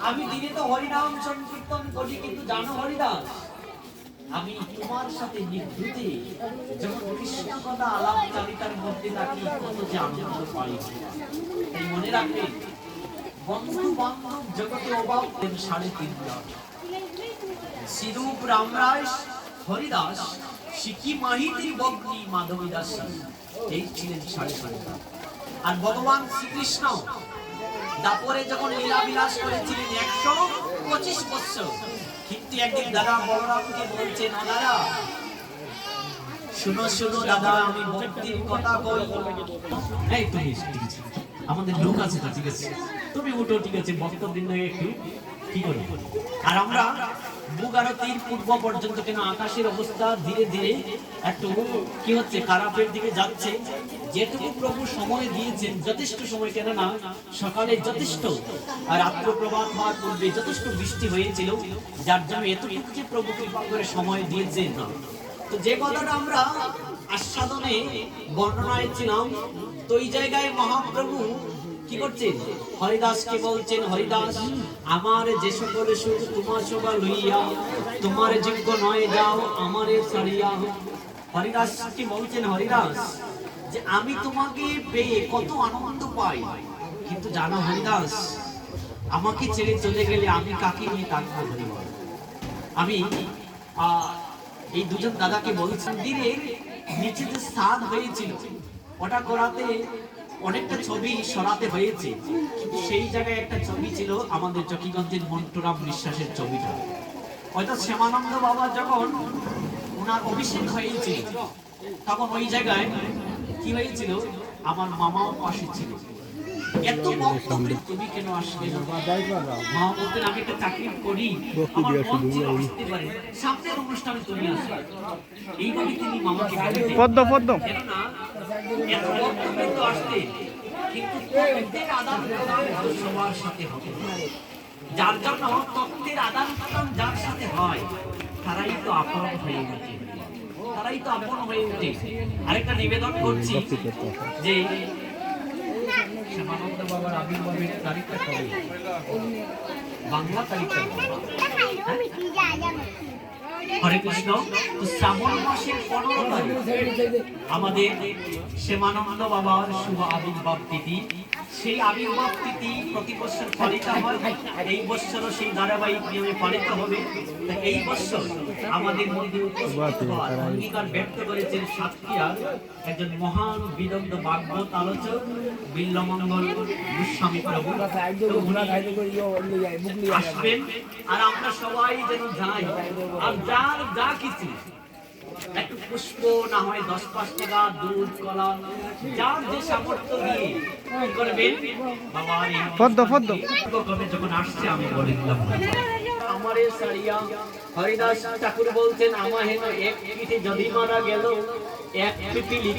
আমি দিনে তো হরিনাম সংকীর্তন করি, কিন্তু জানো হরিদাস, আমি তোমার সাথে নিভৃতে যখন কৃষ্ণ কথা আলাপ চালিতার মধ্যে থাকি, কত যে আনন্দ পাই। এই মনে রাখবেন, বন্ধু বান্ধব জগতে অভাব 3.5 লাখ। শ্রীরূপ রামরায় হরিদাস, শিখি মাহিতির বগ্নি মাধবী দাস, এই ছিলেন 3.5 লাখ। আর ভগবান শ্রীকৃষ্ণ দাপরে যখন লীলা বিলাস করেছিলেন 125 বছর, কিন্তু একদিন দাদা বলরামকে বলছেন, দাদা শুনো শুনো দাদা, আমি ভক্তির কথা কই। এই তুমি ঠিক আছে, আমাদের লোক আছে তো, ঠিক আছে তুমি উঠো, ঠিক আছে বক্তব্য একটু কি করো। আর আমরা বুগারতির পূর্ব পর্যন্ত কেন আকাশের অবস্থা ধীরে ধীরে একটু কি হচ্ছে, খারাপের দিকে যাচ্ছে। যেটুকু প্রভু সময় দিয়েছেন যথেষ্ট সময়, কেন না সকালে যথেষ্ট আর রাত্র প্রভাত হওয়ার পূর্বে যথেষ্ট বৃষ্টি হয়েছিল, যার জন্য এতটুকু যে প্রভু কৃপা করে সময় দিয়েছেন। তো যে কথাটা আমরা আস্বাদনে বর্ণনায় ছিলাম, তো এই জায়গায় মহাপ্রভু কি করছেন, হরিদাসকে বলছেন, হরিদাস আমার যে সকল সুখ তোমার সবা লইয়া, তোমার যোগ্য নয় যাও আমারে ছাড়িয়া। হরিদাসকে বলছেন, হরিদাস যে আমি তোমাকে পেয়ে কত আনন্দ পাই, কিন্তু জানো হরিদাস, আমাকে ছেড়ে চলে গেলে আমি কাকে নিয়ে থাকবো। আমি এই দুজন দাদাকে বলছেন, মন্দিরের নিচে যে স্থান হয়েছিল ওটা করাতে অনেকটা ছবি সরাতে হয়েছে, কিন্তু সেই জায়গায় একটা ছবি ছিল আমাদের চকিগঞ্জের মন্টুরাম বিশ্বাসের ছবিটা। হয়তো শ্যামানন্দ বাবা যখন ওনার অভিষেক হয়েছিল, তখন ওই জায়গায় কি হয়েছিল, আমার মামাও পাশে ছিল। এত বক্তব্য তুমি কেন আসলে না? মা বলতেন, আমি একটা চাকরি করি, আমার মন ছিল আসতে পারে, সামনের অনুষ্ঠানে তুমি আসবে। এইভাবে তিনি মামাকে বলতেন, কেননা এত বক্তব্য তো আসতে, কিন্তু তত্ত্বের আদান প্রদান সবার সাথে হবে। যার জন্য তত্ত্বের আদান প্রদান যার সাথে হয়, তারাই তো আপন হয়ে ওঠে, তারাই তো আপন হয়ে ওঠে। আরেকটা নিবেদন করছি যে শ্যামানন্দ বাবার আবির্ভাবের তারিখটা কবে, বাংলা তারিখটা। হরে কৃষ্ণ। তো শ্রাবণ মাসের 15 তারিখ আমাদের শ্যামানন্দ বাবার শুভ আবির্ভাব তিথি। সেই আবির্ভাব তিথি প্রতি বছর পালিত হয়, এই বছরও সেই ধারাবাহিক নিয়মে পালিত হবে। এই বছর আমাদের মধ্যে অঙ্গীকার ব্যক্ত করেছেন সাতক্ষীরার একজন মহান বিদগ্ধ ভাগবত আলোচক বিল্লমঙ্গল গোস্বামী প্রভু আসবেন। আর আমরা সবাই যেন যাই, আর যার যা কিছু একটু পুষ্প, না হয় 10-5 টাকা, দুধ, কলা, যার যে সামর্থ্য দিয়ে কি করবেন বাবার যখন আসছে আমি বলে দিলাম, আমারে সারিয়া। হরিদাস ঠাকুর বলছেন, আমা হেন এক পিঠে যদি মারা গেল এক পিপিলি।